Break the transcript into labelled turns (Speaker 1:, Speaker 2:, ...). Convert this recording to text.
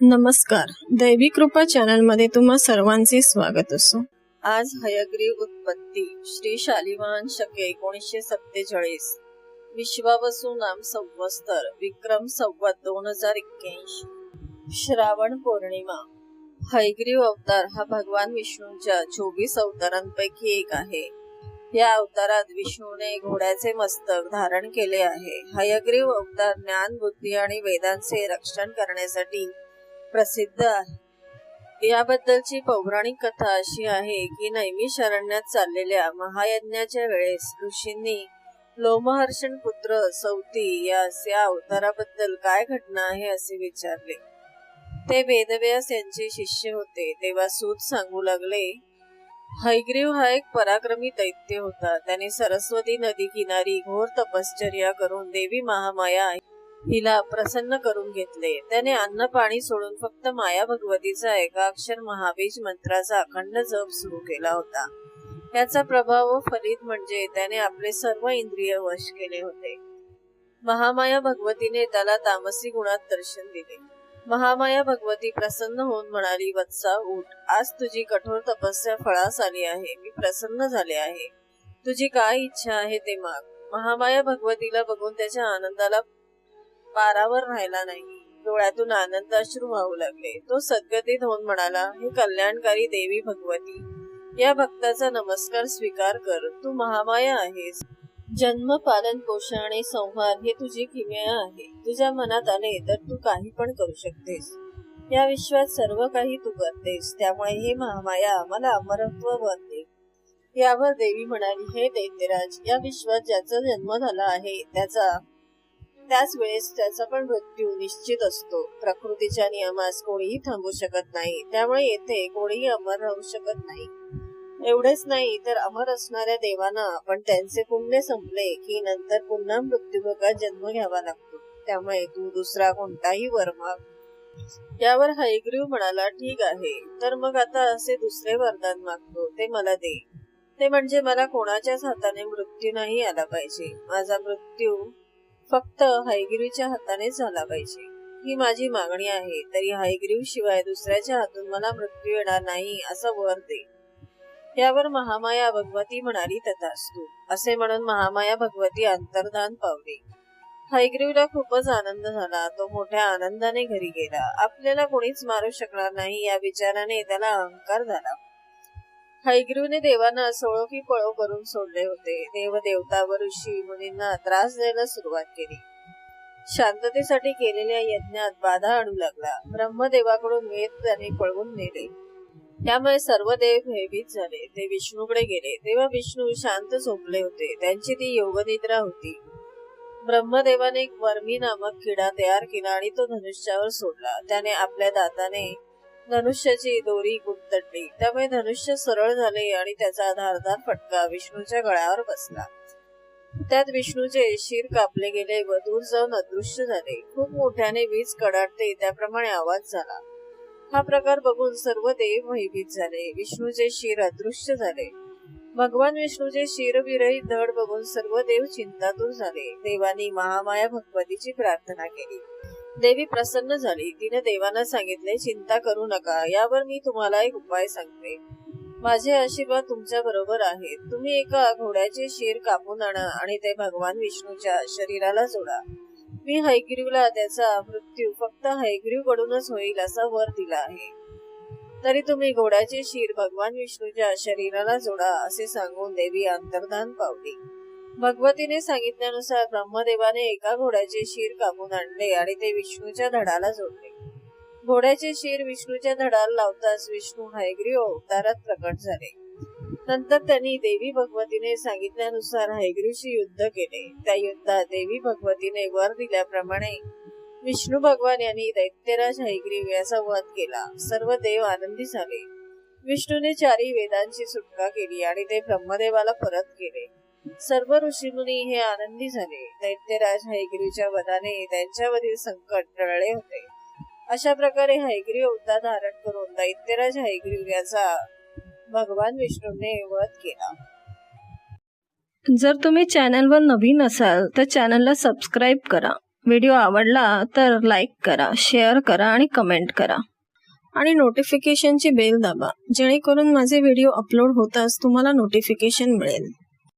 Speaker 1: नमस्कार, दैवी कृपा चॅनल मध्ये तुम्हा सर्वांचे स्वागत असो। आज हयग्रीव उत्पत्ती श्री शालिवाहन शके 1947 विश्वावसु नाम संवत्सर विक्रम संवत 2081 श्रावण पौर्णिमा। हयग्रीव अवतार हा भगवान विष्णूंच्या 24 अवतारांपैकी एक आहे। या अवतारात विष्णूने घोड्याचे मस्तक धारण केले आहे। हयग्रीव अवतार ज्ञान, बुद्धी आणि वेदांचे रक्षण करण्यासाठी प्रसिद्ध आहे। याबद्दलची पौराणिक कथा अशी आहे की नैमिषारण्यात चाललेल्या महायज्ञाच्या वेळेस ऋषींनी लोमहर्षण पुत्र सौती यास या अवताराबद्दल काय घटना आहे असे विचारले। ते वेदव्यास यांचे शिष्य होते। तेव्हा सूत सांगू लागले, हयग्रीव हा एक पराक्रमी दैत्य होता। त्याने सरस्वती नदी किनारी घोर तपश्चर्या करून देवी महामाया हिला प्रसन्न करून घेतले। त्याने अन्न पाणी सोडून फक्त माया भगवतीचा एकाक्षर महाबीज मंत्राचा अखंड जप सुरू केला होता। याचा प्रभाव व फलित म्हणजे त्याने आपले सर्व इंद्रिय वश केले होते। महामाया भगवतीने त्याला तामसी गुणात दर्शन दिले। महामाया भगवती प्रसन्न होऊन म्हणाली, वत्सा उठ, आज तुझी कठोर तपस्या फळास आली आहे। मी प्रसन्न झाले आहे। तुझी काय इच्छा आहे ते माग। महामाया भगवतीला बघून त्याच्या आनंदाला पारावर राहिला नाही। डोळ्यातून आनंद अश्रू वाहू लागले। तो सद्गतीत होऊन म्हणाला, हे कल्याणकारी देवी भगवती, या भक्ताचा नमस्कार स्वीकार कर। तू महामाया आहेस। जन्म, पालन, पोषण आणि संहार हे तुझी किमया आहे। तुझ्या मनात आले तर तू काही पण करू शकतेस। या विश्वात सर्व काही तू करतेस। त्यामुळे हे महामाया मला अमरत्व वर दे। यावर देवी म्हणाली, हे दैत्यराज, या विश्वात ज्याचा जन्म झाला आहे त्याच वेळेस त्याचा पण मृत्यू निश्चित असतो। प्रकृतीच्या नियमास कोणीही थांबू शकत नाही। त्यामुळे येथे कोणीही अमर राहू शकत नाही। एवढेच नाही तर अमर असणाऱ्या देवांना पण त्यांचे पुण्य संपले की नंतर पुन्हा मृत्यूमुखात जन्म घ्यावा लागतो। त्यामुळे तू दुसरा कोणताही वर माग। यावर हयग्रीव म्हणाला, ठीक आहे, तर मग आता असे दुसरे वरदान मागतो ते मला दे। ते म्हणजे मला कोणाच्याच हाताने मृत्यू नाही आला पाहिजे। माझा मृत्यू फक्त हयग्रीवच्या हाताने झाला पाहिजे, ही माझी मागणी आहे। तरी हयग्रीव शिवाय दुसऱ्याच्या हातून मला मृत्यू येणार नाही असा वर दे। यावर महामाया भगवती म्हणाली, तथास्तु। असे म्हणून महामाया भगवती अंतर्धान पावली। हयग्रीवला खूपच आनंद झाला। तो मोठ्या आनंदाने घरी गेला। आपल्याला कोणीच मारू शकणार नाही या विचाराने त्याला अहंकार झाला। हयग्रीवने देवांना सोळो की पळो करून सोडले होते। देव देवता व ऋषी मुनींना त्रास द्यायला सुरुवात केली। शांततेसाठी केलेल्या यज्ञात बाधा आणू लागला। ब्रह्मदेवाकडून वेद त्याने पळवून नेले। त्यामुळे सर्व देव भयभीत झाले। ते विष्णूकडे गेले तेव्हा विष्णू शांत झोपले होते। त्यांची ती योगनिद्रा होती। ब्रह्मदेवाने एक वर्मी नामक किडा तयार केला आणि तो धनुष्यावर सोडला। त्याने आपल्या दाताने धनुष्याची दोरी गुंतडली। त्यामुळे धनुष्य सरळ झाले आणि त्याचा धारदार फटका विष्णूच्या गळ्यावर बसला। त्यात विष्णूचे शिर कापले गेले व दूर जाऊन अदृश्य झाले। खूप मोठ्याने वीज कडाडते त्याप्रमाणे आवाज झाला। हा प्रकार बघून सर्व देव भयभीत झाले। विष्णूचे शिर अदृश्य झाले। भगवान विष्णूचे शिरविरहित धड बघून सर्व देव चिंतातूर झाले। देवांनी महामाया भगवतीची प्रार्थना केली। देवी प्रसन्न झाली। तिने देवांना सांगितले, चिंता करू नका, यावर मी तुम्हाला एक उपाय सांगते। माझे आशीर्वाद तुमच्या बरोबर आहेत। तुम्ही एका घोड्याचे शिर कापून आणा आणि ते भगवान विष्णूच्या शरीराला जोडा। मी हयग्रीवला त्याचा मृत्यू फक्त हयग्रीव कडूनच होईल असा वर दिला आहे। तरी तुम्ही घोड्याचे शिर भगवान विष्णूच्या शरीराला जोडा असे सांगून देवी अंतर्धान पावली। भगवतीने सांगितल्यानुसार ब्रह्मदेवाने एका घोड्याचे शिर कापून आणले आणि ते विष्णूच्या धडाला जोडले। घोड्याचे शिर विष्णूच्या धडाला लावताच विष्णू हयग्रीव अवतारात प्रकट झाले। नंतर त्यांनी देवी भगवतीने सांगितल्यानुसार हयग्रीवशी युद्ध केले। त्या युद्धात देवी भगवतीने वर दिल्याप्रमाणे विष्णू भगवान यांनी दैत्यराज हयग्रीव याचा वध केला। सर्व देव आनंदी झाले। विष्णूने चारी वेदांची सुटका केली आणि ते ब्रह्मदेवाला परत केले। सर्व ऋषीमुनी हे आनंदी झाले। दैत्यराज हयग्रीवच्या वधाने त्यांच्यावरील संकट टळले होते। अशा प्रकारे हयग्रीव अवतार धारण करून दैत्यराज हयग्रीव याचा भगवान विष्णूने वध केला।
Speaker 2: जर तुम्ही चॅनलवर नवीन असाल तर चॅनलला सबस्क्राईब करा
Speaker 1: व्हिडिओ आवडला तर लाईक करा, शेअर करा आणि कमेंट करा. आणि नोटिफिकेशनची बेल दाबा, जेणेकरून माझे व्हिडिओ अपलोड होताच तुम्हाला नोटिफिकेशन मिळेल.